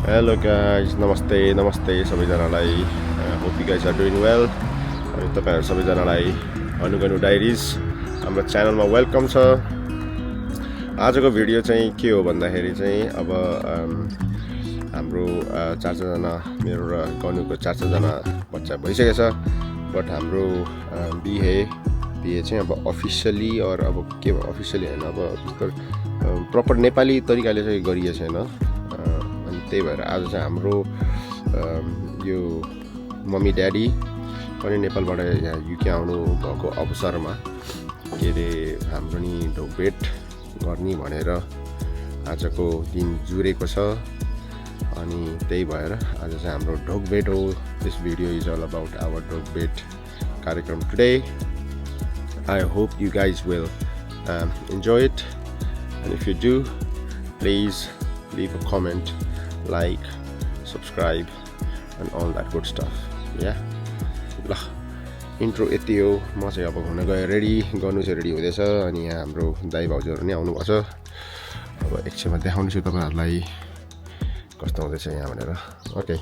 Hello guys, नमस्ते सबैजनालाई hope you guys are doing well अनि तपाईहरु सबैजनालाई अनुगनु डायरिज हाम्रो च्यानलमा वेलकम छ। आजको भिडियो चाहिँ के हो भन्दाखेरि चाहिँ अब हाम्रो 4-4जना मेरो र गनुको 4-4जना बच्चा भइसकेछ। बट हाम्रो बिहे चाहिँ अब अफिसियली और अब के अफिसियली हैन, अब प्रपर नेपाली तरिकाले चाहिँ गरिएको छैन। त्यही भएर आज चाहिँ हाम्रो यो मम्मी ड्याडी पनि नेपालबाट यहाँ युके आउनु भएको अवसरमा के अरे हाम्रो नि ढोकभेट गर्ने भनेर आजको दिन जुरेको छ। अनि त्यही भएर आज चाहिँ हाम्रो ढोकभेट हो। This video is all about our Dhokbhet कार्यक्रम today. I hope you guys will enjoy it, and if you do, please leave a comment, like, subscribe and all that good stuff. Yeah, ल इन्ट्रो यति हो। म चाहिँ अब हुन गए ready, गर्नु चाहिँ रेडी हुँदैछ। अनि यहाँ हाम्रो दाइ भाउजूहरू नि आउनु भएको छ। अब एकछिनमा देखाउनेछु तपाईहरुलाई कस्तो हुँदैछ यहाँ भनेर। ओके,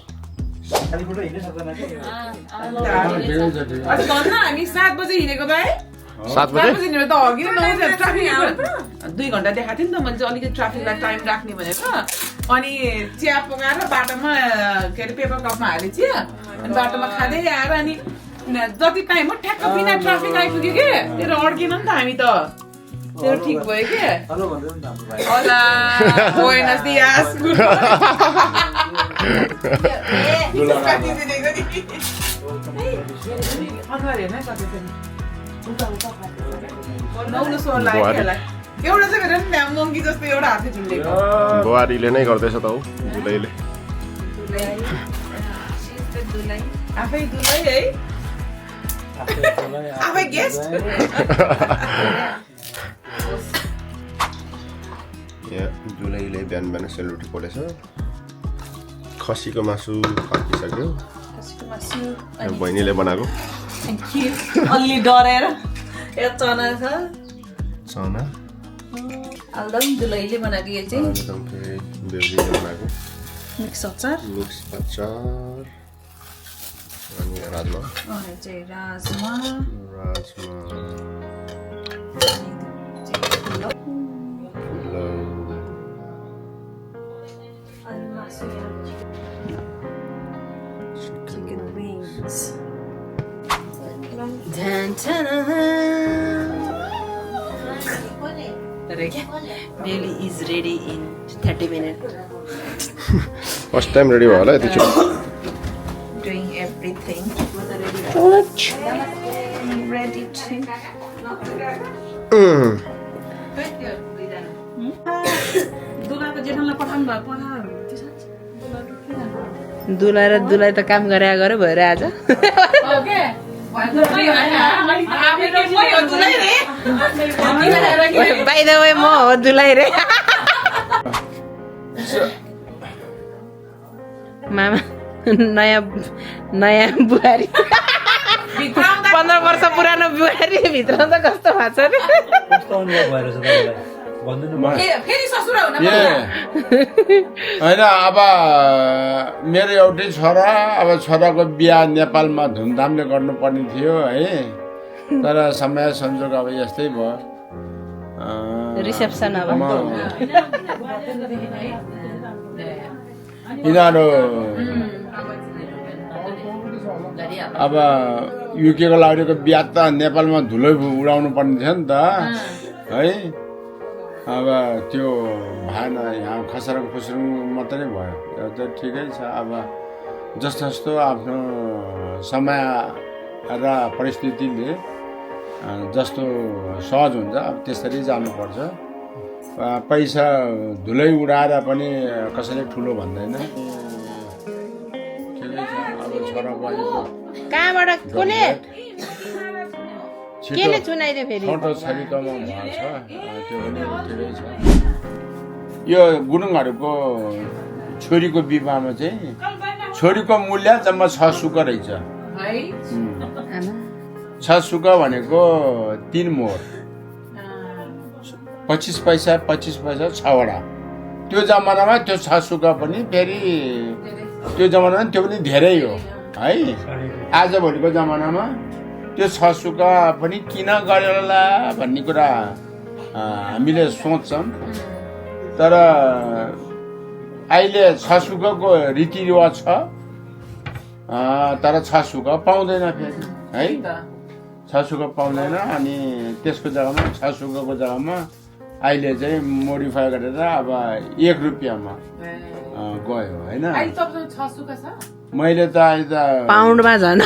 हामी 7 बजे हिँडेको भाइ। 7 बजे हिँडेर त अघि नै 9 ट्राफिक 2 घण्टा देखाएको थियो नि त। मैले चाहिँ अलिकति ट्राफिकलाई टाइम राख्ने भनेर अनि चिया पकाएर बाटोमा के अरे पेपर कपमा हाले चिया अनि बाटोमा खाँदै आएर अनि जति टाइम हो ठ्याक्क बिना ट्राफिक आइपुग्यो के तेरो अड्किन नि त हामी त। तेरो ठिक भयो के होला बुएनस दियास एउटा चाहिँ हेर नि मङ्की जस्तो एउटा हातले झुलेको बुहारीले नै गर्दैछ त हौ, दुलैले आफै दुलै है, आफै गेस्ट। यहाँ दुलैले बिहान बिहान सेलरोटी पोलेछ। खसीको मासु पाकिसक्यो, बहिनीले बनाएको। अलि डरेर यो चना छ, चना आलुदम दुलैले बनाएको। यो चाहिँ बेहुलीले बनाएको मिक्स अचार अनि राजमा चाहिँ राजमा chicken wings. Bailey is ready in 30 minutes. First time ready भयो होला यति छिटो। Doing everything. Ready to. दुलाको जेठालाई पठाउनु भयो दुला र दुलाई त काम गरे भएर आज बाइ द वे म हो दुलाई रे। मामा नयाँ बुहारी 15 वर्ष पुरानो बुहारी भित्र त कस्तो भएको छ रे। होइन अब मेरो एउटै छोरा, अब छोराको बिहा नेपालमा धुमधामले गर्नुपर्ने थियो है, तर समय संजोग अब यस्तै भयो। रिसेप्सन यिनीहरू अब युकेको लाउरेको बिहा त नेपालमा धुलो उडाउनु पर्ने थियो नि त है। अब त्यो भएन, यहाँ खसरङ फुसरङ मात्रै भयो। यो त ठिकै छ। अब जस्तो आफ्नो समय र परिस्थितिले जस्तो सहज हुन्छ अब त्यसरी जानुपर्छ। पैसा धुलै उडाएर पनि कसैले ठुलो भन्दैन। ठिकै छ। अब छोरा बुहारीको कहाँबाट कुनै केले चुनाइदियो फेरि फोटो छरितोमा भएको छ, त्यो पनि ठिकै छ। यो गुरुङहरूको छोरीको विवाहमा चाहिँ छोरीको मूल्य जम्मा 6 सुका रहेछ। 6 सुका भनेको 3 मोहर, 25 पैसा 6 वटा। त्यो जमानामा त्यो छ सुका पनि फेरि त्यो जमानामा त्यो पनि धेरै हो है। आजभोलिको जमानामा त्यो छ सुका पनि किन गरेला भन्ने कुरा हामीले सोच्छौँ। तर अहिले छ सुकाको रीतिरिवाज छ, तर छ सुका पाउँदैन फेरि है, छ सुका पाउँदैन। अनि त्यसको जग्गामा छ सुकाको जग्गामा अहिले चाहिँ मोडिफाई गरेर अब 1 रुपियाँमा गयो होइन। मैले त अहिले त पाउन्डमा झन्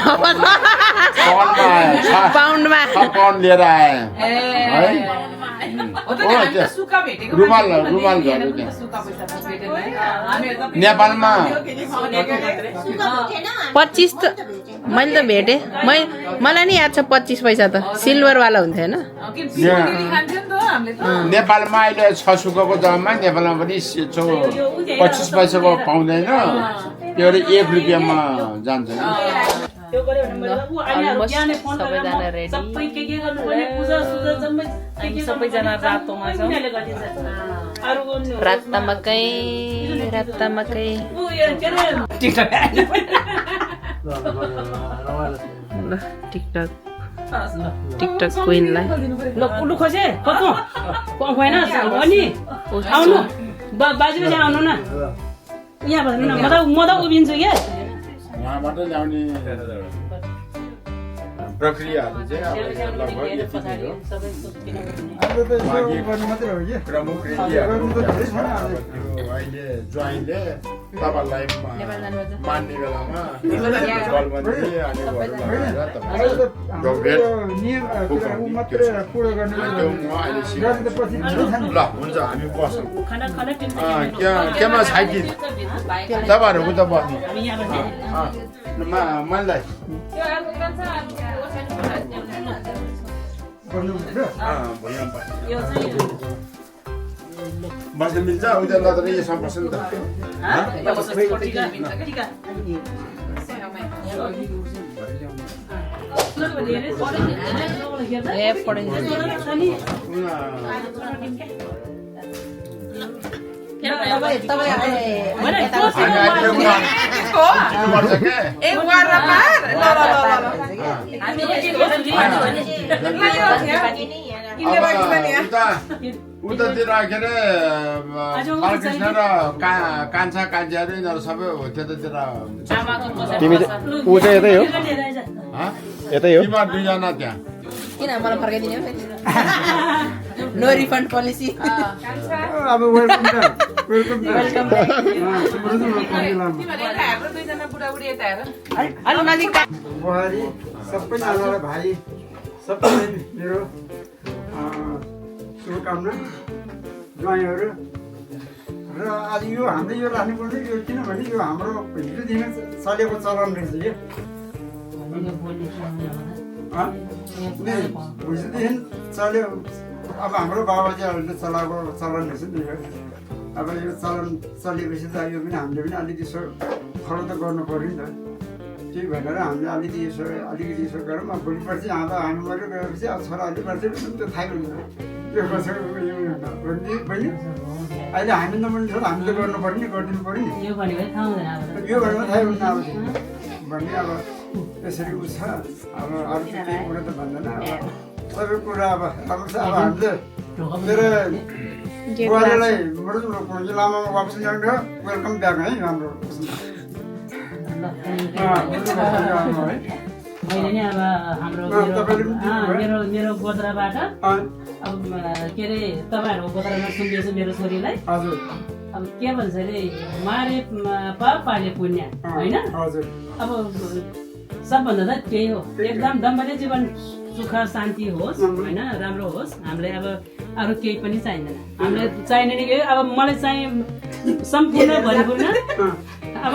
पाउन्डमा पाउन्ड लिएर आएँ है। रुमाल झऱ्यो नेपालमा 25 त मैले त भेटेँ। मलाई नि याद छ 25 पैसा त सिल्भरवाला हुन्थ्यो होइन। नेपालमा अहिले 6 सुकाको जग्गामा नेपालमा पनि 25 पैसाको पाउँदैन, त्यो 1 रुपियाँमा जान्छ। सबैजना रेडी, सबैजना रातोमा छौँ। राता मकै टिकटक क्वीनलाई लु खोजे होइन अनि आउनु बाजे आउनु न, यहाँ बस्नु न, म त उभिन्छु क्या। उहाँबाट ल्याउने प्रक्रियाहरू चाहिँ अब लगभग यति नै हो। प्रमुख रीतिहरू अहिले ज्वाइँले तपाईँलाई मान्ने बेलामा बलबन्दी अनि ल हुन्छ हामी बसौँ। केमा साइकिल तपाईँहरू उता बस्नु मलाई बस्नु मिल्छ उता नत्र यसमा बस्नु नि त। उतातिर के अरे बालकृष्ण र कान्छा कान्छाहरू यिनीहरू सबै हो त्यतातिर। तिमी ऊ चाहिँ यतै हो, यतै हो तिमीहरू दुईजना त्यहाँ। किन मलाई फर्काइदिने नो रिफन्ड पोलिसी। अब वेलकम बुहारी सबैजनालाई भाइ सबैलाई मेरो शुभकामना ज्वाइँहरू। र आज यो हामीले यो राख्नुपर्ने यो किनभने यो हाम्रो हिजोदेखि चलेको चलन रहेछ यो हिजोदेखि चल्यो। अब हाम्रो बाबाजीहरूले चलाएको चलन रहेछ नि यो। अब यो चलन चलेपछि त यो पनि हामीले पनि अलिकति यसो फलो त गर्नु पऱ्यो नि त। त्यही भनेर हामीले अलिकति यसो गरौँ। अब भोलि पर्सि अब हामी मात्रै गएपछि अब छोराहरूले पर्छ त्यो थाहै हुन्छ यो कसो यो बहिनी अहिले हामी नपर्ने छ हामीले गर्नु पर्यो नि, गरिदिनु पऱ्यो नि। यो भनेको थाहै हुन्न अब भन्ने अब त्यसरी उ छ। अब अरू केही कुरा त भन्दैन। अब सबै कुरा अब राम्रो छ। अब हामीले मेरो बुहारीलाई लामामा वापस ल्याउनु वेलकम ब्याक है हाम्रो। मैले नि अब हाम्रो मेरो गोद्राबाट अब के अरे तपाईँहरूको गोद्रामा सुम्बिएछु मेरो छोरीलाई। हजुर अब के भन्छ अरे मारे पापाले पुण्य होइन। अब सबभन्दा त त्यही हो, एकदम दम्पत्य जीवन सुख शान्ति होस् होइन, राम्रो होस्। हामीलाई अब अरू केही पनि चाहिँदैन। हामीलाई चाहिने नै अब मलाई चाहिँ सम्पूर्ण भरिपूर्ण। अब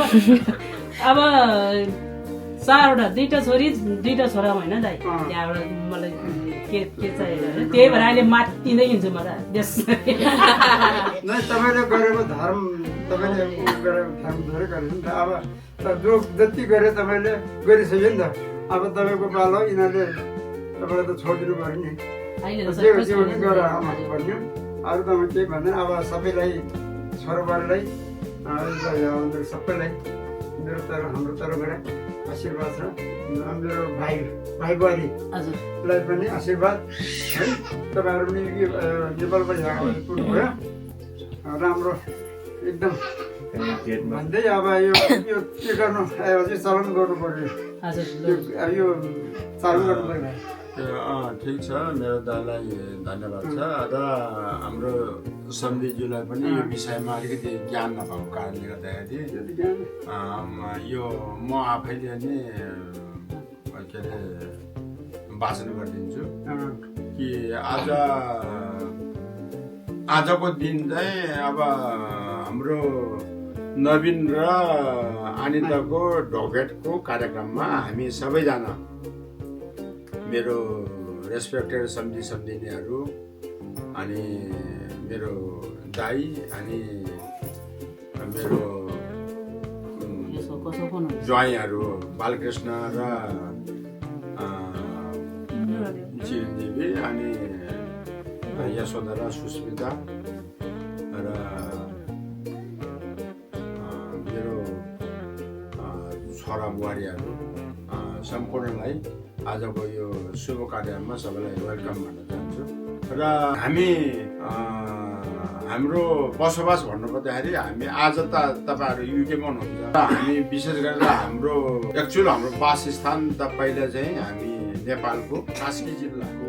4वटा 2टा छोरी 2टा छोरा होइन दाइ, त्यहाँबाट मलाई के चाहियो त्यही भएर अहिले मात्तिँदै हिँड्छु म त देश। तपाईँले गरेको धर्म तपाईँले गरेको धर्म धेरै गरेको नि त। अब जो जति गरे तपाईँले गरिसक्यो नि त। अब तपाईँको पालो यिनीहरूले तपाईँलाई त छोडिदिनु पऱ्यो नि। जे गर भन्यो अरू त म केही भन्दैन। अब सबैलाई छोराबारीलाई सबैलाई हाम्रो तर्फबाट आशीर्वाद छ। मेरो भाइ बुहारीलाई पनि आशीर्वाद है। तपाईँहरू पनि नेपालबाट पुग्नुभयो राम्रो एकदम भन्दै अब यो के गर्नु अझै चलन गर्नु पर्यो। यो चालु गर्नु पर्यो। ठिक छ, मेरो दालाई धन्यवाद छ र हाम्रो सम्झीज्यूलाई पनि यो विषयमा अलिकति ज्ञान नभएको कारणले गर्दाखेरि यो म आफैले नै के अरे भाषण गरिदिन्छु कि आजको दिन चाहिँ अब हाम्रो नवीन र अनिताको ढोगेटको कार्यक्रममा हामी सबैजना मेरो रेस्पेक्टेड सम्झिनेहरू अनि मेरो दाई अनि मेरो ज्वाइँहरू बालकृष्ण र चिरञ्जीवी अनि यशोदा र सुस्मिता र मेरो छोरा बुहारीहरू सम्पूर्णलाई आजको यो शुभ कार्यमा सबैलाई वेलकम भन्न चाहन्छु। र हामी हाम्रो बसोबास भन्नुपर्दाखेरि हामी आज त तपाईँहरू युकेमा हुनुहुन्छ, हामी विशेष गरेर हाम्रो वासस्थान त पहिला चाहिँ हामी नेपालको कास्की जिल्लाको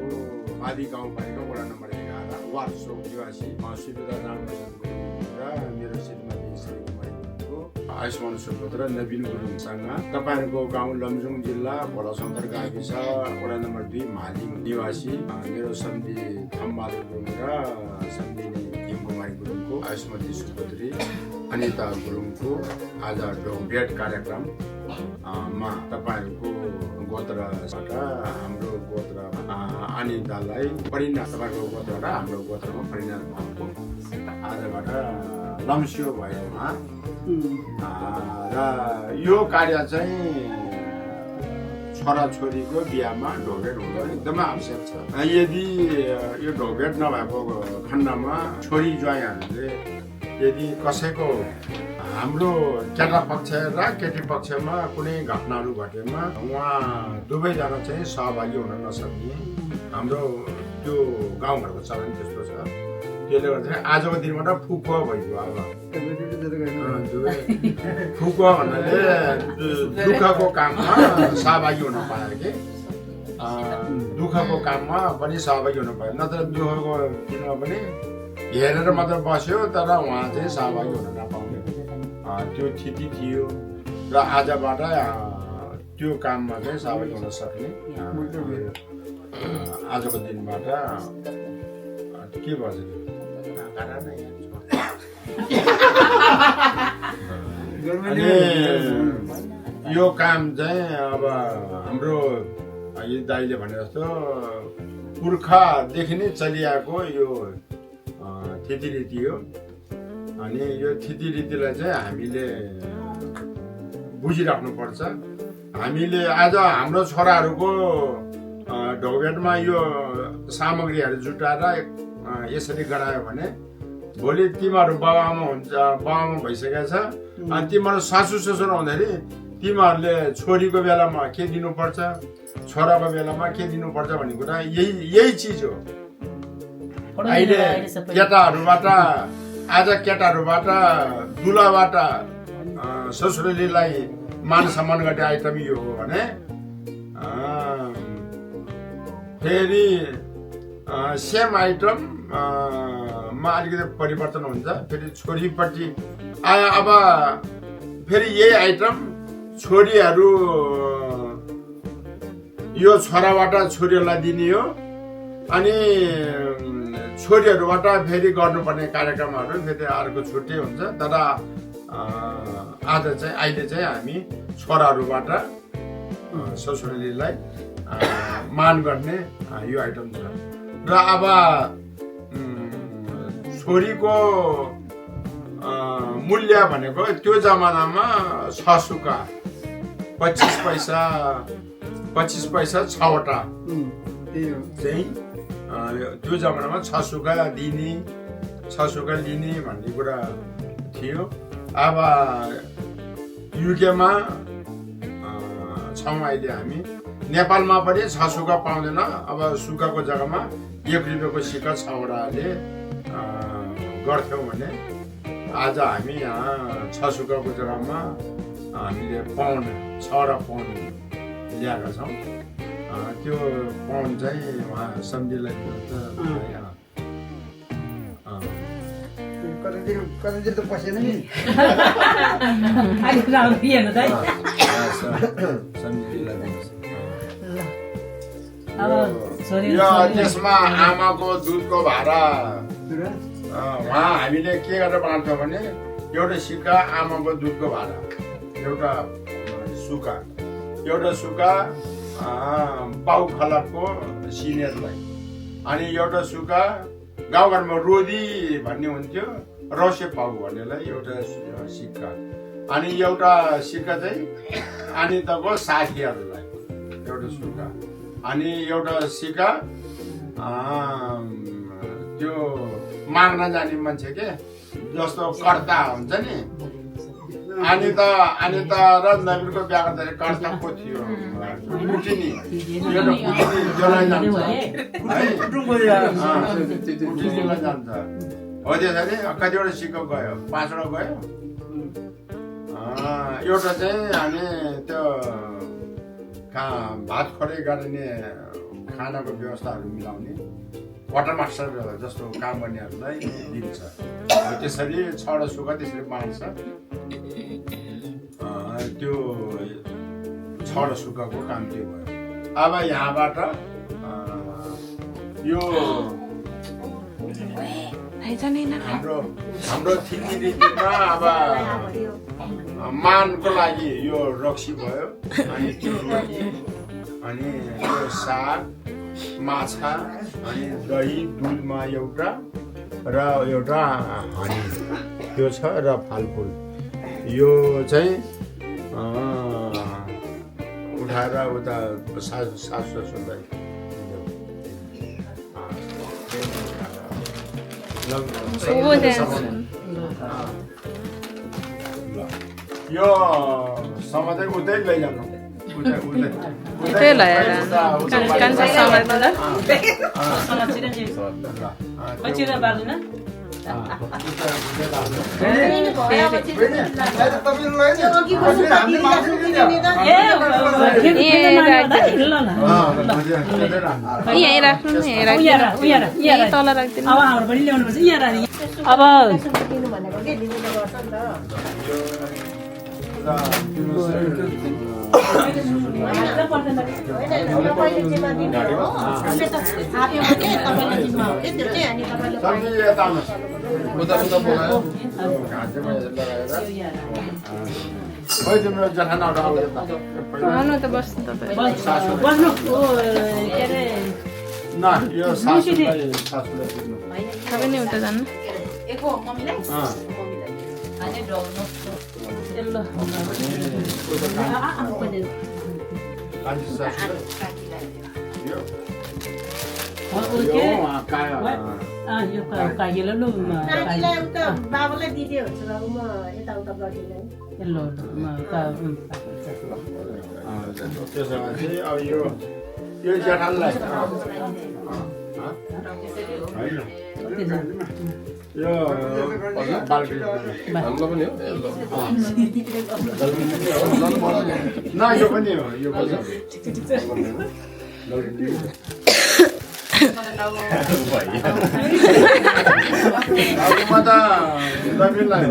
मादी गाउँपालिका वडा नम्बर 11 वार्सो निवासी सुविधा रामबहादुर गुरुङ र मेरो श्रीमती श्रीकुमारीको आयुष्मान सुपुत्र नवीन गुरुङसँग तपाईँहरूको गाउँ लमजुङ जिल्ला बडासन्तर गाविस वडा नम्बर 2 माली निवासी मेरो सम्झी थमबहादुर गुरुङ र सम्झिनी कुमारी गुरुङको आयुष्मती सुपुत्री अनिता गुरुङको आज ढोगेट कार्यक्रममा तपाईँहरूको गोत्रबाट हाम्रो गोत्र अनितालाई परिणत, तपाईँको गोत्रबाट हाम्रो गोत्रमा परिणत भएको आजबाट लम्स्यो भयो उहाँ। र यो कार्य चाहिँ छोराछोरीको बिहामा ढोगेट हुनु एकदमै आवश्यक छ। यदि यो ढोगेट नभएको खण्डमा छोरी ज्वाइँहरूले यदि कसैको हाम्रो केटा पक्ष र केटी पक्षमा कुनै घटनाहरू घटेमा उहाँ दुवैजना चाहिँ सहभागी हुन नसक्ने हाम्रो त्यो गाउँघरको चलन त्यस्तो छ। त्यसले गर्दाखेरि आजको दिनबाट फुकुवा भइगयो। अब फुकुवा भन्नाले दुःखको काममा सहभागी हुन पायो कि दुःखको काममा पनि सहभागी हुन पायो, नत्र दुःखको दिनमा पनि हेरेर मात्र बस्यो तर उहाँ चाहिँ सहभागी हुन नपाउने त्यो स्थिति थियो। र आजबाट त्यो काममा चाहिँ सहभागी हुन सक्ने आजको दिनबाट के भन्छ यो काम चाहिँ अब हाम्रो यो दाइले भने जस्तो पुर्खादेखि नै चलिआएको यो थितिरीति हो। अनि यो थितिरीतिलाई चाहिँ हामीले बुझिराख्नुपर्छ। हामीले आज हाम्रो छोराहरूको ढोगेटमा यो सामग्रीहरू जुटाएर यसरी गरायो भने भोलि तिमीहरू बाबाआमा भइसकेको छ अनि तिमीहरू सासू ससुरा हुँदाखेरि तिमीहरूले छोरीको बेलामा के दिनुपर्छ, छोराको बेलामा के दिनुपर्छ भन्ने कुरा यही चिज हो। अहिले केटाहरूबाट दुलाबाट ससुरालीलाई मान सम्मान गर्ने आइटम यो हो भने फेरि सेम आइटम मा अलिकति परिवर्तन हुन्छ। फेरि छोरीपट्टि अब फेरि यही आइटम छोरीहरू यो छोराबाट छोरीहरूलाई दिने हो अनि छोरीहरूबाट फेरि गर्नुपर्ने कार्यक्रमहरू फेरि अर्को छुट्टै हुन्छ। तर अहिले चाहिँ हामी छोराहरूबाट ससुरालीलाई मान गर्ने यो आइटम छ। र अब छोरीको मूल्य भनेको त्यो जमानामा 6 सुका 25 पैसा 6वटा चाहिँ त्यो जमानामा 6 सुका दिने 6 सुका लिने भन्ने कुरा थियो अब युकेमा छौँ अहिले हामी नेपालमा पनि 6 सुका पाउँदैन अब सुकाको जग्गामा 1 रुपियाँको सिक्का 6वटाले गर्थ्यौँ भने आज हामी यहाँ 6 सुकाको जग्गामा हामीले पाउन्ड 6वटा पाउन्ड ल्याएका छौँ त्यो पाउन्ड चाहिँ उहाँ सम्झिलाई कतातिर त पसेन नि अहिले राम्रो हेर्न त अब छोरी त्यसमा आमाको दुधको भाडा उहाँ हामीले के गरेर बाँड्छौँ भने एउटा सिक्का आमाको दुधको भाडा एउटा सुका पाउ खलकको सिनियरलाई अनि एउटा सुका गाउँघरमा रोदी भन्ने हुन्थ्यो रौसे पाउ भन्नेलाई एउटा सिक्का अनि एउटा सिक्का चाहिँ अनिताको साथीहरूलाई एउटा सुक्का अनि एउटा सिक्का त्यो माग्न जाने मान्छे के जस्तो कर्ता हुन्छ नि अनिता र नवीनको बिहा गर्दाखेरि कर्ता को थियो कुटिनी जान्छ हो त्यसरी कतिवटा सिक्का गयो 5वटा गयो एउटा चाहिँ हामी त्यो भात खरै गर्ने खानाको व्यवस्थाहरू मिलाउने वाटर मास्टर जस्तो काम गर्नेहरूलाई दिन्छ त्यसरी 6वटा सुक्खा त्यसरी बाँड्छ त्यो 6वटा सुक्खाको काम त्यो भयो अब यहाँबाट यो हाम्रो थिति रीतिमा अब मानको लागि यो रक्सी भयो अनि त्यो रोटी अनि यो साग माछा अनि दही दुधमा एउटा र एउटा हनी त्यो छ र फलफुल यो चाहिँ उठाएर उता सासु ससुरलाई यो समाजै उतै लैजानु उतै लगाएर कान्छा समातेर बचिरा बार्दैन यहीँ राख्नु यहीँ तल राखिदिनु अब हाम्रो पनि ल्याउनु पर्छ अब आउनु त बस्नु तपाईँ बस्नु के अरे तपाईँ नि उता जानु यो काकीलाई लु बाबालाई दिदियो हुन्छ अब म यताउता गर्दिनँ अब यो जेठानलाई यो न यो पनि हो यो पनि म त नवीनलाई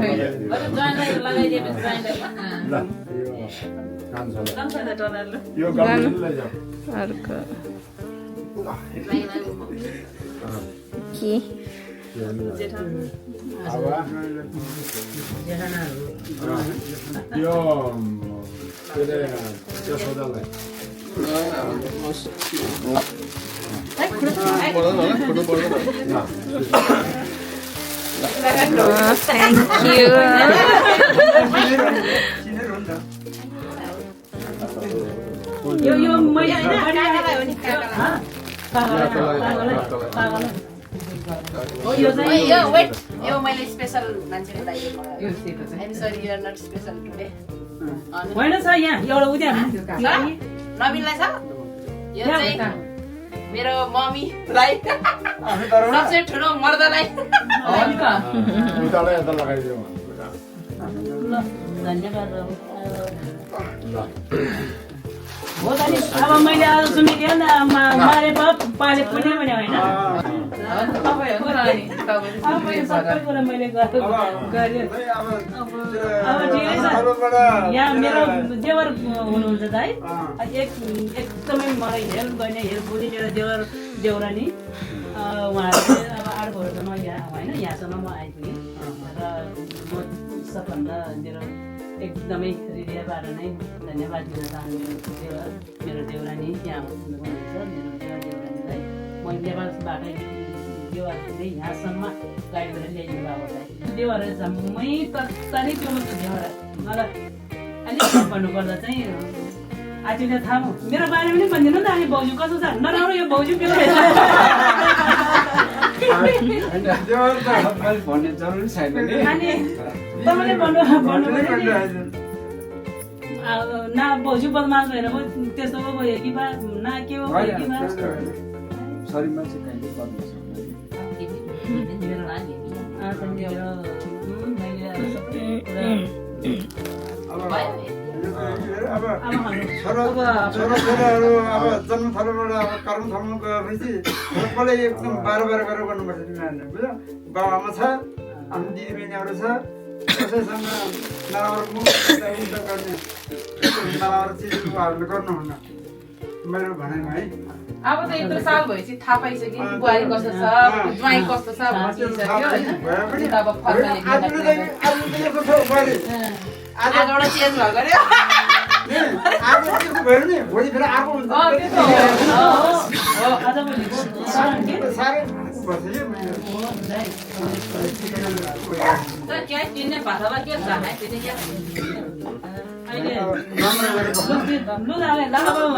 यो लैजाऊ अर्को यो के अरे त्यो सोधालाई थ्याङ्क यू यो मैले हो यो चाहिँ यो मैले स्पेशल मान्छेको लागि मगाएको। यो सेतो चाहिँ I'm sorry, you are not special today. होइन छ यहाँ एउटा उद्या नवीनलाई छ? यो यहाँ चाहिँ बता। मेरो मम्मीलाई सबसे ठुलो मर्दलाई उतालाई यता लगाइदियो ल धन्यवाद हो त नि अब मैले आज सुनेको नि मारे पाले पुण्य भने होइन तपाईहरुको र नि तपाईले अब मैले सबै कुरा मैले गरेँ अब ठिकै छ यहाँ मेरो देवर हुनुहुन्छ त है एकदमै मलाई हेल्प गर्ने हेल्पफुली मेरो देउरानी उहाँहरूले अब 8 वर्षमा यहाँ होइन यहाँसम्म म आइपुगेँ र म सबभन्दा मेरो एकदमै हृदयबाट नै धन्यवाद दिन चाहन्छु मेरो देउरानी यहाँ हुनुहुन्छ मेरो देउरानीलाई म नेपालबाटै देउराले यहाँसम्म गाइड गरेर ल्याइदिनु बाबालाई देउरा जम्मै तत्तानै त्यो मात्रै देउरा मलाई अलिक भन्नुपर्दा चाहिँ आजले थाहा मेरो बारेमा पनि भनिदिनु नि त अनि भाउजू कस्तो छ नराम्रो यो भाउजू के भन्ने जरुरी छैन नि अनि तपाईँले भन्नु न भाउजू बदमास भएर पो त्यस्तो पो भयो कि बा न के हो भयो कि बा शरीरमा चाहिँ कहिले गर्नु मेरो नानी अब छोराछोरीहरू अब जन्म थलोबाट अब कर्म थल्नु गएपछि सबैले एकदम बार गरेर गर्नुपर्छ तिनीहरूले बुझ्यो बाबामा छ अनि दिदीबहिनीहरू छ कसैसँग नराम्रो मुख गर्ने नराम्रो चिजहरू उहाँहरूले गर्नुहुन्न मेरो भनाइमा है अब त यत्रो साल भएपछि थाहा पाइसक्यो बुहारी कस्तो छ ज्वाइँ कस्तो छ भनिसक्यो हैन अब फर्कने आगोबाट चेन्ज भएको रे भयो नि भोलि फेरि आएको हुन्छ साह्रै तर क्या किन्ने भाषामा के छ अहिले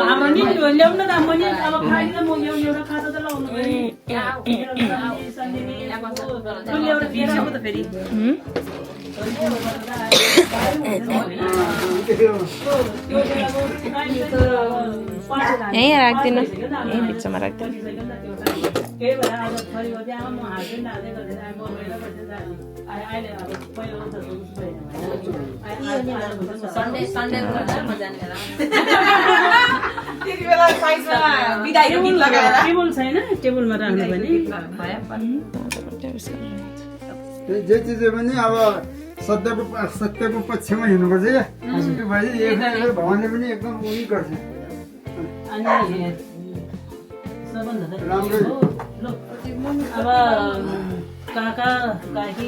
हाम्रो नि ल्याउनु न म नि अब खाइदिन म एउटा खाता त लाउनु त फेरि यहीँ राख्दिनु यहीँ बिचमा राख्दिनु केही भएर अब छोरी आमा म हाल्दैन हाल्दै गर्दैन सन्डे सन्डे म जाने बेला त्यति बेला साइजमा बिदाइको गीत लगाएर टेबल छैन टेबलमा राख्नु भने जे चिज पनि अब सत्यको पक्षमा हिँड्नुपर्छ क्या त्यो भए भगवान्ले पनि एकदम उही गर्छ अनि सबभन्दा अब काका काकी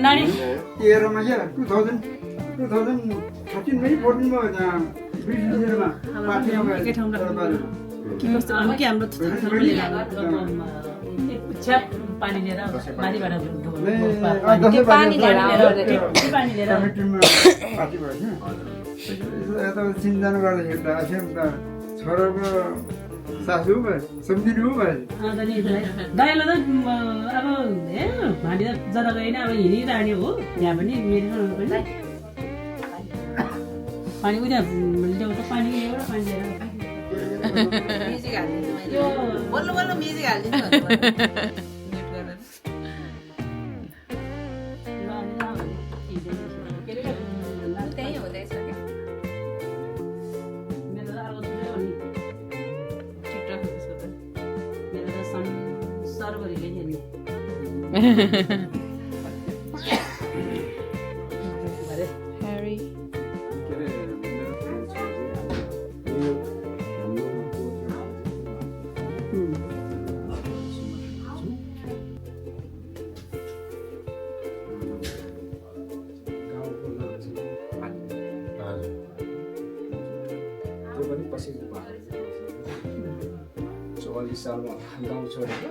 नानी 13मा क्या 2013 पनि 14मा ब्रिटिसमा एकै ठाउँमा के कस्तो के हाम्रो छ्याप पानी लिएर माथिबाट पानी लिएर पार्टी भयो यता चिन्जान गर्दा हेर्दा छोराको सासू भयो सम्झिनु भयो दाइलाई त अब भाँडी त जता गएन अब हिँडिरहने हो यहाँ पनि मेरो पानी उता ल्याउँछ पानी एउटा पानी लिएर म्युजिक हालिदिन्छु बोल्नु बोल्नु म्युजिक हालिदिन्छु त्यही हुँदैछ Harry. सालमा गाउँ छोडेको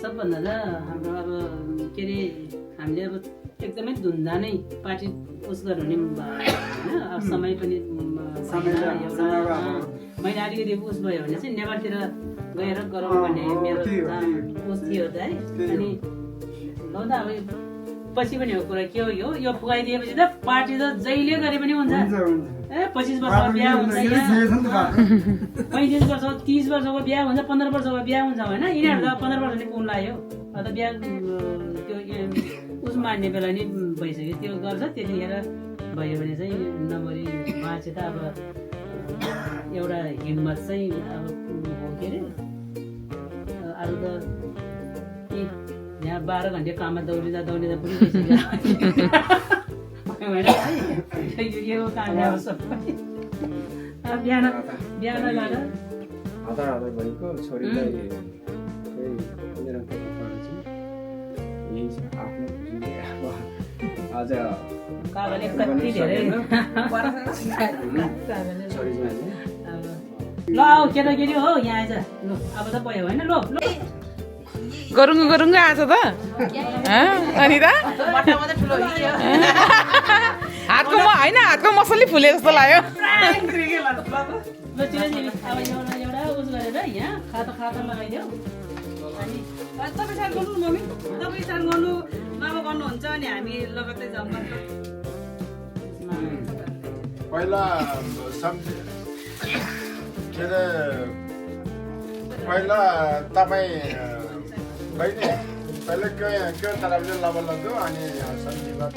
सबभन्दा त हाम्रो अब के अरे हामीले अब एकदमै धुमधामै पार्टी उस गर्नु नि होइन अब समय पनि मैले अलिकति उस भयो भने चाहिँ नेपालतिर गएर गरौँ भन्ने मेरो उस थियो त है अनि ल त अब पछि पनि हो कुरा के हो यो पुगाइदिएपछि त पार्टी त जहिले गरे पनि हुन्छ 25 वर्षको बिहा हुन्छ 35 वर्षको 30 वर्षको बिहा हुन्छ 15 वर्षको बिहा हुन्छ होइन यिनीहरू त 15 वर्ष नै पुग्नु लाग्यो अन्त बिहा त्यो उस मान्ने बेला नि भइसक्यो त्यो गर्छ त्यतिखेर भयो भने चाहिँ नम्बरी मान्छे त अब एउटा हिम्मत चाहिँ अब हो के अरे अरू त यहाँ 12 घन्टे काममा दौडिँदा पुरै भइसक्यो यो काम बिहान गएर हतार भएको छोरीलाई कोही यही आफ्नो आज कागले कति धेरै ल आऊ केटाकेटी हो यहाँ आएछ ल अब त भयो होइन ल गरुङ्गो आज त अनि त हातको मसली फुले जस्तो लाग्यो ल चिरञ्जीवी अब एउटा उस गरेर यहाँ खाता लगाइदेऊ अनि तपाईँ साथ गर्नु मम्मी तपाईँ साथ गर्नु नभए गर्नुहुन्छ अनि हामी लगत्तै जाउँ पहिला के अरे पहिला तपाईँ बहिनी पहिला के तराबले लबल लग्यो अनि सब्जीबाट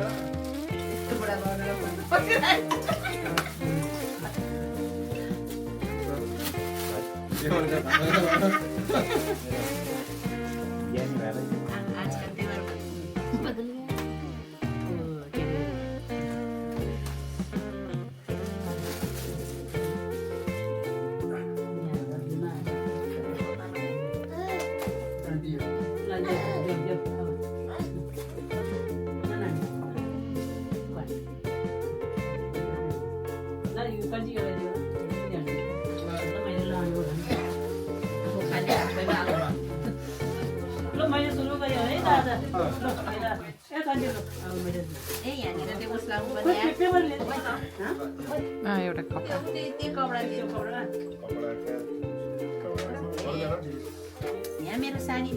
मैले सुरु गरेँ है दादा एउटा कपडा मेरो सानी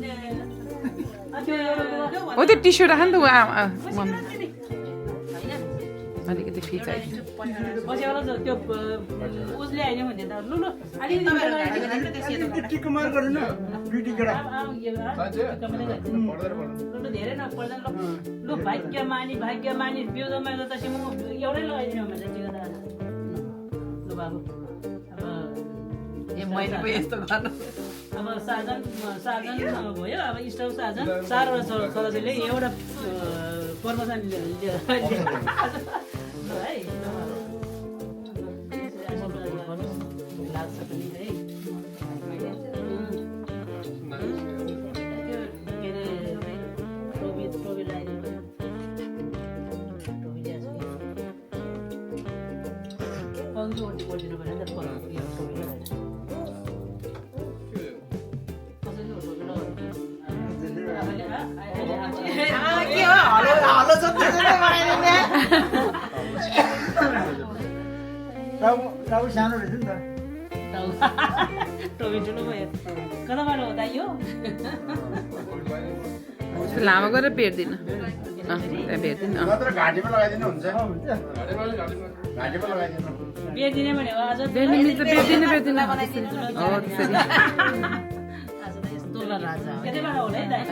हो त्यो टिस्यु राख नि त अलिकति फिचाइदिनु पछिबाट त्यो उसले आइदियो भने त लु धेरै नपर्दैन लु भाग्यमानी बिउजोमा जतासी म एउटै लगाइदिनु भने चाहिँ लु बाबु अब मैले पो यस्तो गर्नु अब साधन भयो अब स्टोभ साधन 4वटा सदस्यले एउटा प्रमोसन है लाग्छ पनि है के अरे टोबी लगाइदिनु ओर्दिनु पऱ्यो नि त टोबी टाउ सानो रहेछ नि त टोबी ठुलो भयो कताबाट हो दाइ यो लामो गरेर बेर्दिनु बेर्दिनु मात्र घाँटीमा लगाइदिनु हुन्छ घाँटीमा लगाइदिनु बेर्दिने भनेको आज बेर्दिनु हो त्यसरी यतैबाट होला है दाइ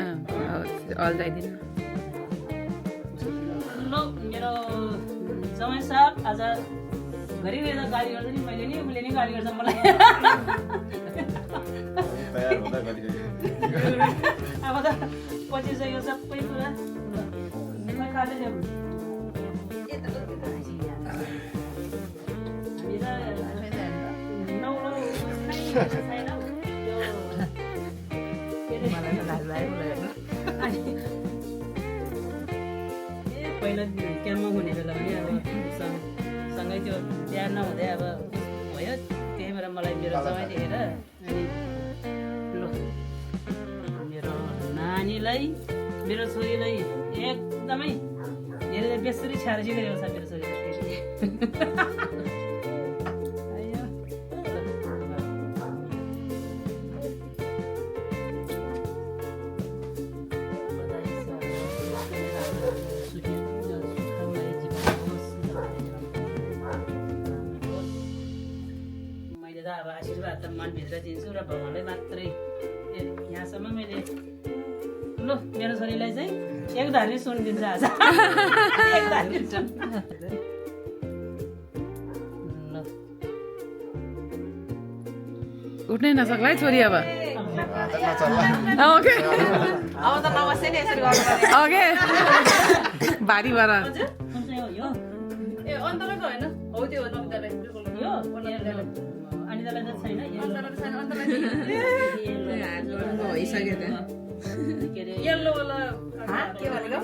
अल्झाइदिनु ल मेरो समय साहब आज घरिघरि गाली गर्छ नि मैले नि उसले नि गाली गर्छ मलाई अब त पछि चाहिँ यो सबै कुरा खाँदै ल्याउनु पहिला क्याम्पमा हुने बेला पनि अब सँगै त्यो बिहा नहुँदै अब भयो त्यही भएर मलाई मेरो समय देखेर अनि ल मेरो नानीलाई मेरो छोरीलाई एकदमै धेरै बेसरी छारेपछि गरेको छ मेरो छोरीले मैले त अब आशीर्वाद त मनभित्र दिन्छु र भगवान्लाई मात्रै यहाँसम्म मैले लु मेरो छोरीलाई चाहिँ एक धारी सुन दिन्छ आज एक धारी सुन उठ्नै नसक्ला है छोरी अब ओके अब त नबस्दै नि यसरी गर्नु पर्यो ओके भारी भएर कुन चाहिँ हो यो ए अन्तरको होइन हो त्यो हो नमितालाई यो अनितालाई त छैन भइसक्यो त के अरे येल्लो वाला के भनेको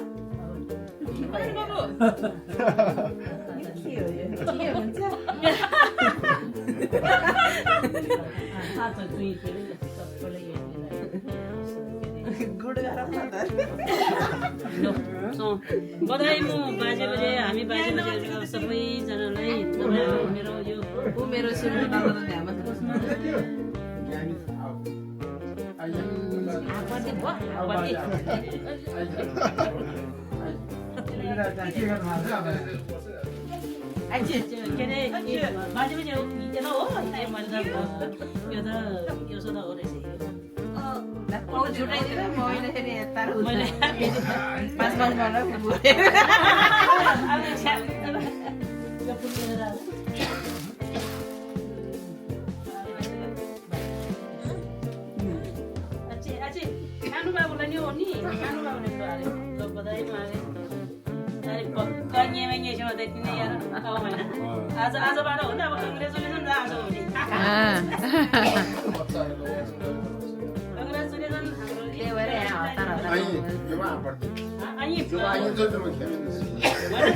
बधाई म बाजे बजे हामी बाजे बजे सबैजनालाई मेरो यो मेरो सुन्नु नगर्नु ध्यानमा के अरे बाजे बजे यता हो मैले यो त यसो त हो रहेछ छुट्याइदिनु म अहिले फेरि यता मैले पाँच गर्न सानो बाबुलाई नि हो नि सानो बाबुले बधाई मागे कन्यासँग त्यति नै यार होइन आजबाट हो नि अब कङ्ग्रेचुलेसन आज हो नि कङ्ग्रेचुलेसन त्यही भएर यहाँ हतार हतार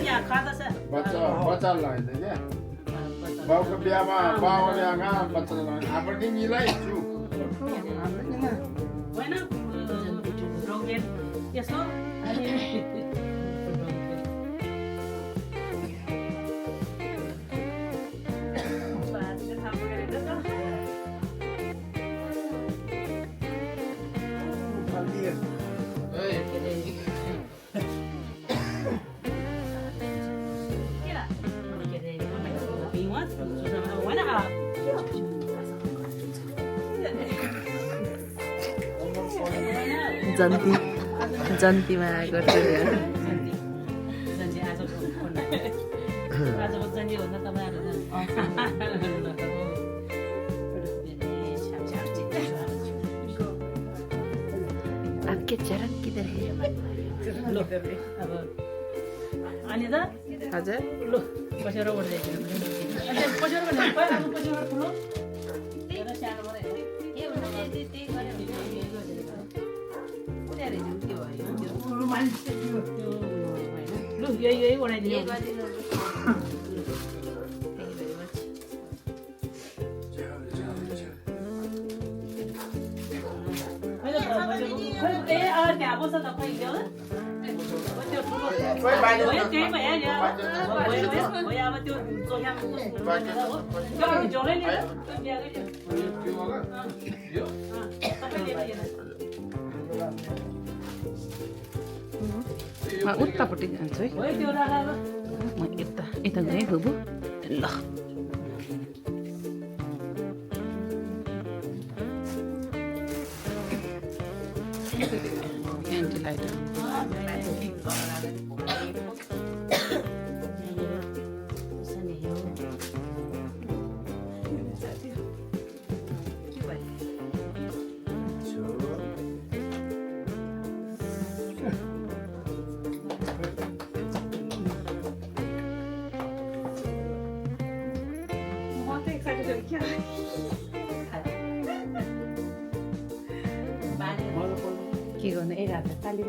यहाँ खाता छ बच्चालाई क्या बाउको बिहामा बाउले आँगा बच्चालाई आपट्टि मिलाइछु होइन रोगेट यसो जन्तीमा आएको आजको जन्ती हो न के चरण किधर है अब अनि त हजुर लु बसेर उठ्दै बसेर ठुलो सानो लु यही उडाइदिनु त्यहाँ बस्छ त खै त्यो ठुलो त्यही भयो नि अब त्यो जोलै उतापट्टि जान्छु है त्यो राखेर म यता यता गएँ बुबु ल एन्टी लाइट के गर्नु एक हात ताली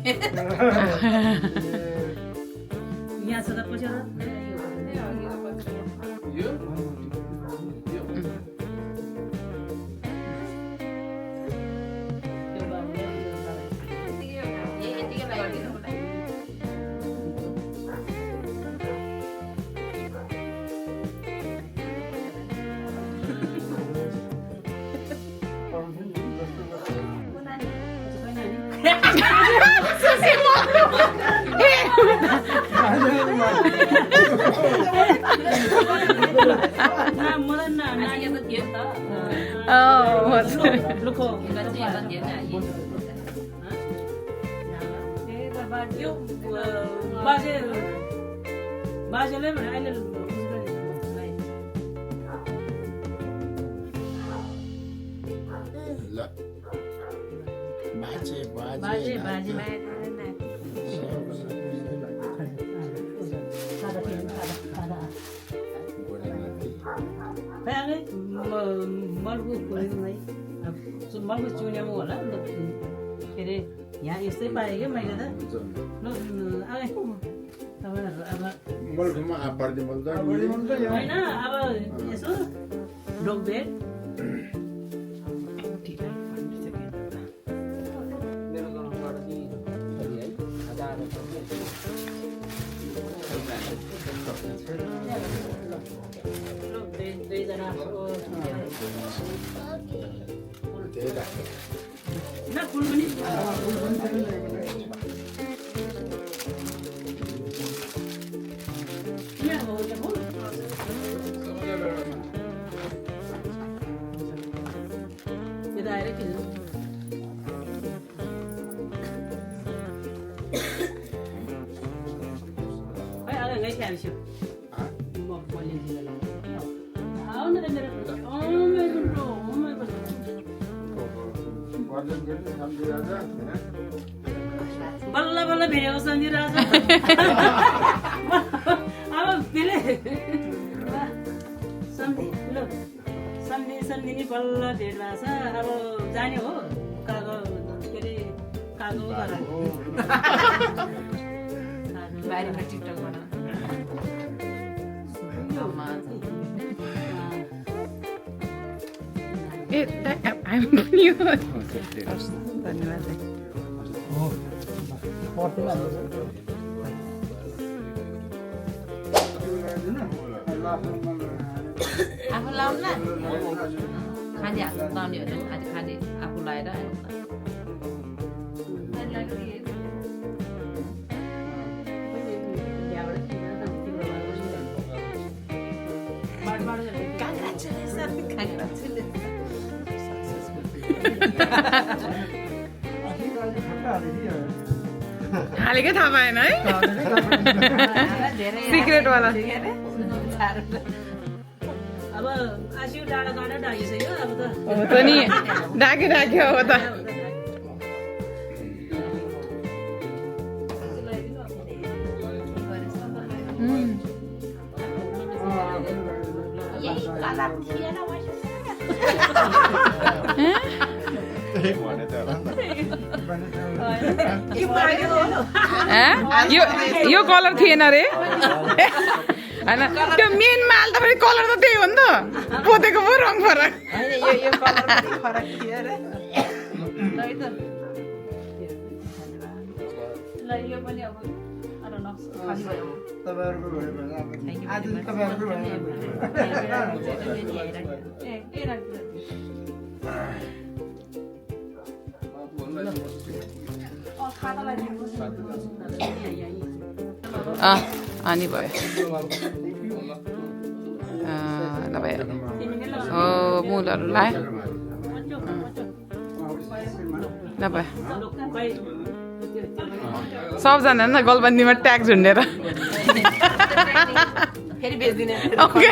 यहाँ छ त पछि बाजेले भने अहिले मलको चुन्यामा होला के अरे यहाँ यस्तै पाएँ क्या मैले त ल होइन अब यसो डोकबेड ना फुल पनि यता आएर किन्नु अगाडि नै खाइसक्यो म बोलिदिनु आउनु त मेरो बल्ल बल्ल भेट्यो सम्झी राजा अब फेरि सम्झिनी बल्ल भेट भएको छ अब जाने हो कागो के अरे कागो बाहिरमा टिकटक गर्न धन्यवाद आफू लाउनु न खाँदी हात लाउने हो आज खाँदी आफू लाएर हालेकै थाहा पाएन है सिक्रेट वाला अब आसिउ डाँडा डाँडा ढाकिसक्यो अब त हो त नि ढाक्यो हो त यो कलर थिएन रे होइन त्यो मेन माल त फेरि कलर त त्यही हो नि त पोतेको पो रङ फरक अनि भयो ल भयो हो मुलहरू लायो ल भयो सबजना न गलबन्दीमा ट्याग झुन्डेर फेरि बेच्दिने ओके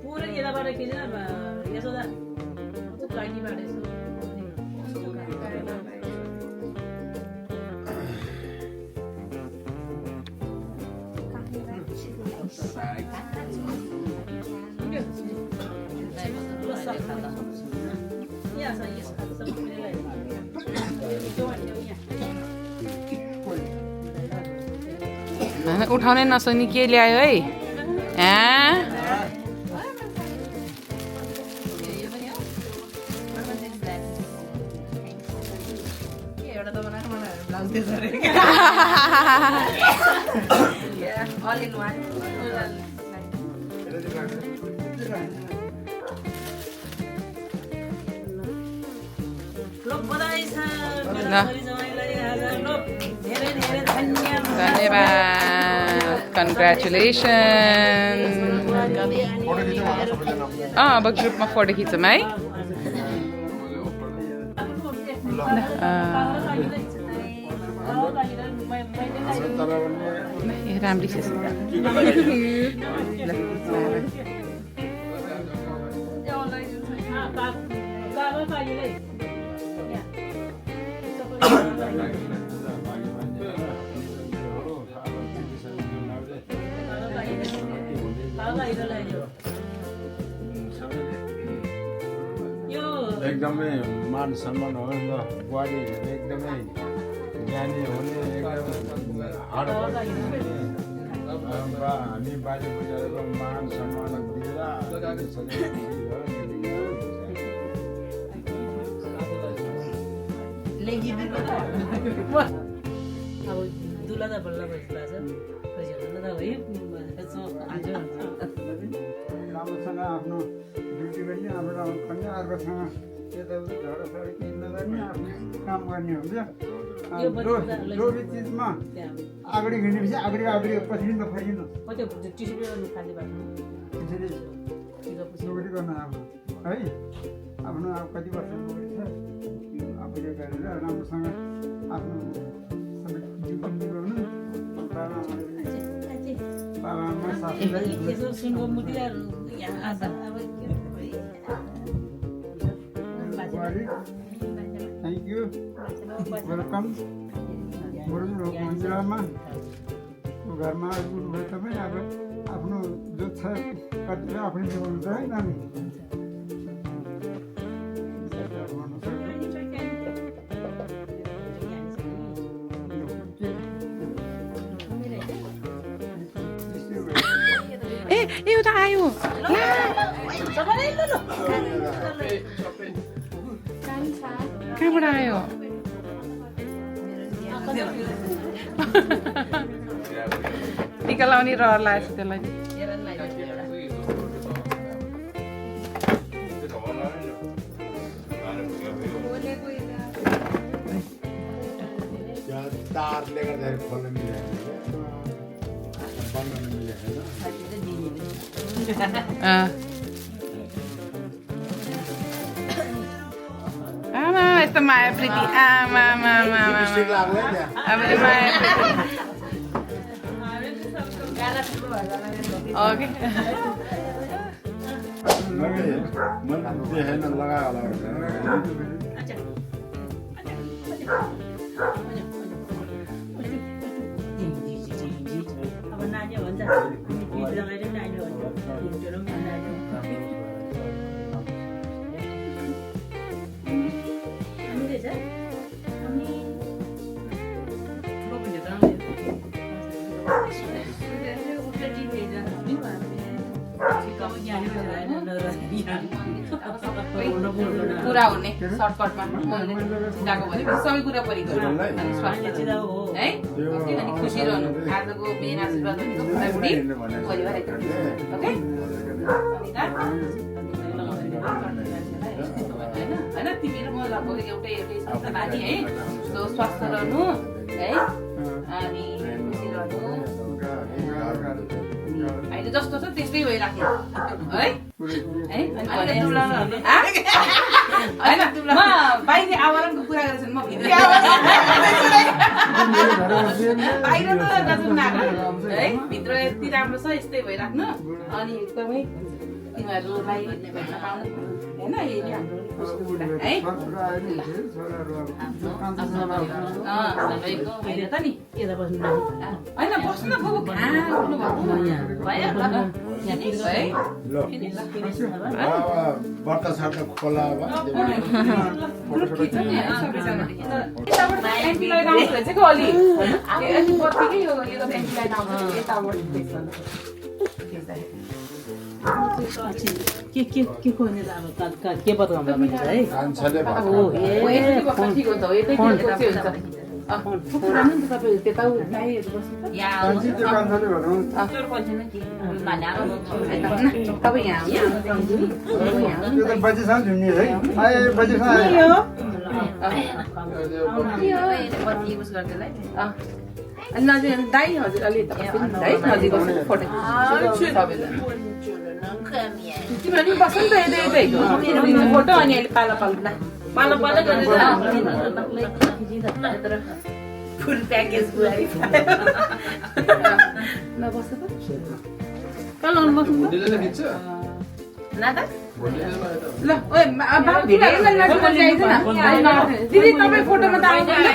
पुरै यताबाट खिचेर यसोदा गाडीबाट यसो यहाँ छ यस खालको सब कुरालाई त्यो भन्ने यहाँ उठाउनै नसक्ने के ल्यायो है all in one. लोक बधाई छ जमाइलाई आज लोक धेरै धेरै धन्यवाद धन्यवाद कन्ग्रेचुलेसन अब ग्रुपमा फोटो खिचौँ है राम्री छ एकदमै मान सम्मान हो नि त बुहारी एकदमै ज्ञानी हुने एकदमै हामी बाजे बोजूहरूको मान सम्मान दिएर अब दुला त बल्ल भइसक्यो राम्रोसँग आफ्नो ड्युटी गर्ने आफ्नो गर्ने अर्कोसँग यताउति झगडासरी केही नगर्ने आफ्नो काम गर्ने हुन्छ लोभी चिजमा अगाडि हिँडेपछि अगाडि पछिल्लो फर्किनु त्यसरी नोकरी गर्न अब है आफ्नो अब कति वर्ष नोकरी छ आफूले गरेर राम्रोसँग आफ्नो सबै ड्युटी निभाउनु बाबाआमा सासूलाई थ्याङ्क यू वेलकम मन्दिरमा घरमा आइपुग्नुभयो तपाईँ अब आफ्नो जो छ कर्तव्य आफूले निभाउनु छ है नानी एउटा आयो कहाँबाट आयो टिका लाउने रहर लागेको छ त्यसलाई तारले गर्दाखेरि खोल्न मिलेन बन्न मिलेन आमा यस्तो माया प्रीति आमा अब माया ओके देखेन लगायो होला अब नानी भन्छ गीत लगाएर नानी भन्छ हिँडेर पनि कुरा हुने सर्टकटमा चिताको भने सबै कुरा परिगयो है अनि खुसी रहनु आजको मेन आशीर्वाद भनेको बुढाबुढी परिवार ओके होइन तिमी र म लगभग एउटै बानी है स्वस्थ रहनु है अनि खुसी रहनु अहिले जस्तो छ त्यस्तै भइराख्नु है म बाहिरी आवरणको कुरा गरेको छु म भित्री बाहिर त गजब नागो है भित्र यति राम्रो छ यस्तै भइराख्नु अनि एकदमै तिमीहरूलाई भेट्न पाउनु होइन यही हाम्रो खुसीको कुरा है होइन बस्नु न भयो है ल बर्ता छाड्दा खोला अब खिच्छ नि सबैजनाले यताबाट एन्टी लाइन आउँछ चाहिँ को अलि अनि बत्तीकै यो त एन्टी लाइन आउँछ यताबाट देख्छ के खोज्ने त अब के बताउनु भन्छ है कान्छाले ओ ओ यसरी बस्दा ठिक हुन्छ हो यतै ठिक हुन्छ फुफुरा नि तपाईँ त्यता गाईहरू बस्नु या कान्छी त्यो कान्छाले भनौँ तपाईँ यहाँ त्यो त बजेसँग झुन्ने है आए बजेसँग आयो बत्ती युज गर्दैलाई अनि नजिक दाइ हजुर अलि है नजिक बस्नु फोटो सबैजना तिमीहरू नि बस्नु त यतै फोटो अनि अहिले पाला पाला गरेर फुल प्याकेज बुहारी ल बस्छ त कहाँ लाउनु बस्नु न त ल ओए दिदी तपाईँ फोटोमा त आउँदैन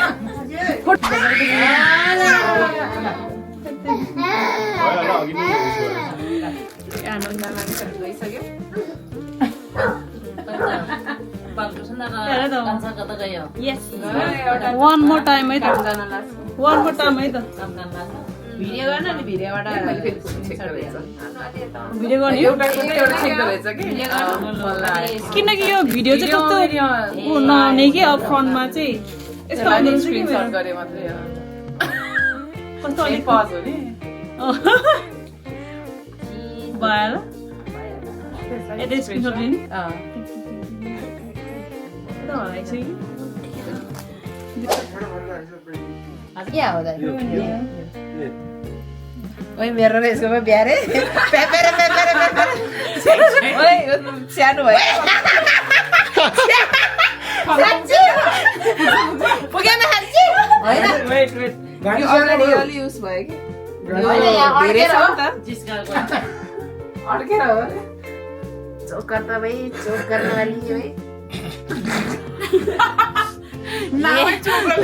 गइसक्यो One more time है त One more time है त भिडियो गर्न नि भिडियोबाट भिडियो गर्ने एउटा चेक गरेछ कि किनकि यो भिडियो चाहिँ कस्तो उ नआउने कि अब फ्रन्टमा चाहिँ यस्तो आउँदो रहेछ कि स्क्रिनशट गरे मात्रै कस्तो अलिक पज हो नि भएर यता स्क्रिनसट लिने क्या हो ओइ मेरो र यसको बिहा रे पेपेरे ओइ सानो भयो पुगेन हाल्छि हैन वेट गाडी यो अलरेडी अलि युज भयो कि धेरै छ नि त अड्केर हो चोकर त भाइ चोकर वाली है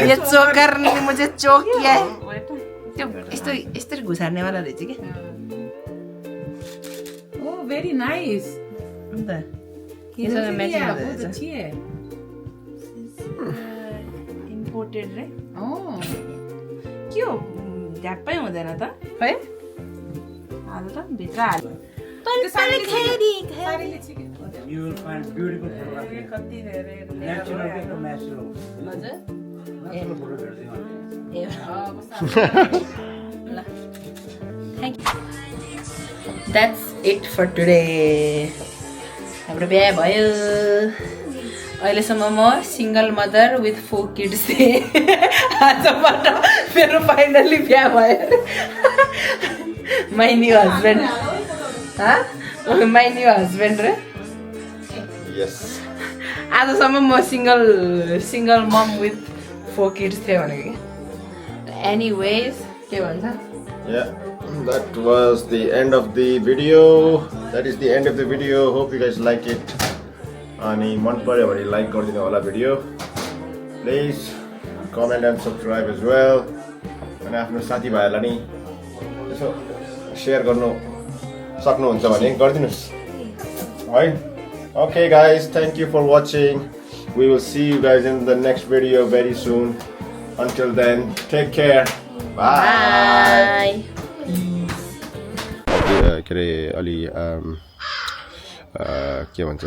ये चोकर ने मुझे चोक किया है त्यो यस्तो घुसार्ने वाला रहेछ के ओ भेरी नाइस अन्त केसँग म्याचिङ गर्दैछ इम्पोर्टेड रे ओ के हो झ्याप्पै हुँदैन त है हाल त भित्र हाल You will find beautiful photography. कति धेरै Natural to natural. हजुर Natural photography. That's it for today. हाम्रो बिहा भयो अहिलेसम्म म सिङ्गल मदर विथ 4 किड्स थिएँ आजबाट मेरो फाइनली बिहा भयो my new husband my new husband रे Yes. आजसम्म म सिङ्गल मम विथ 4 किड्स थिएँ भनेको कि एनिवेज के भन्छ Yeah, that was the end of the video. That is the end of the video. Hope you guys like it. अनि मन पर्यो भने लाइक गरिदिनु होला video. Please comment and subscribe as well. अनि आफ्नो साथीभाइहरूलाई नि यसो सेयर गर्नु सक्नुहुन्छ भने गरिदिनुस्. है? Okay guys, thank you for watching. We will see you guys in the next video very soon. Until then, take care. Bye. के अरे अलि के भन्छ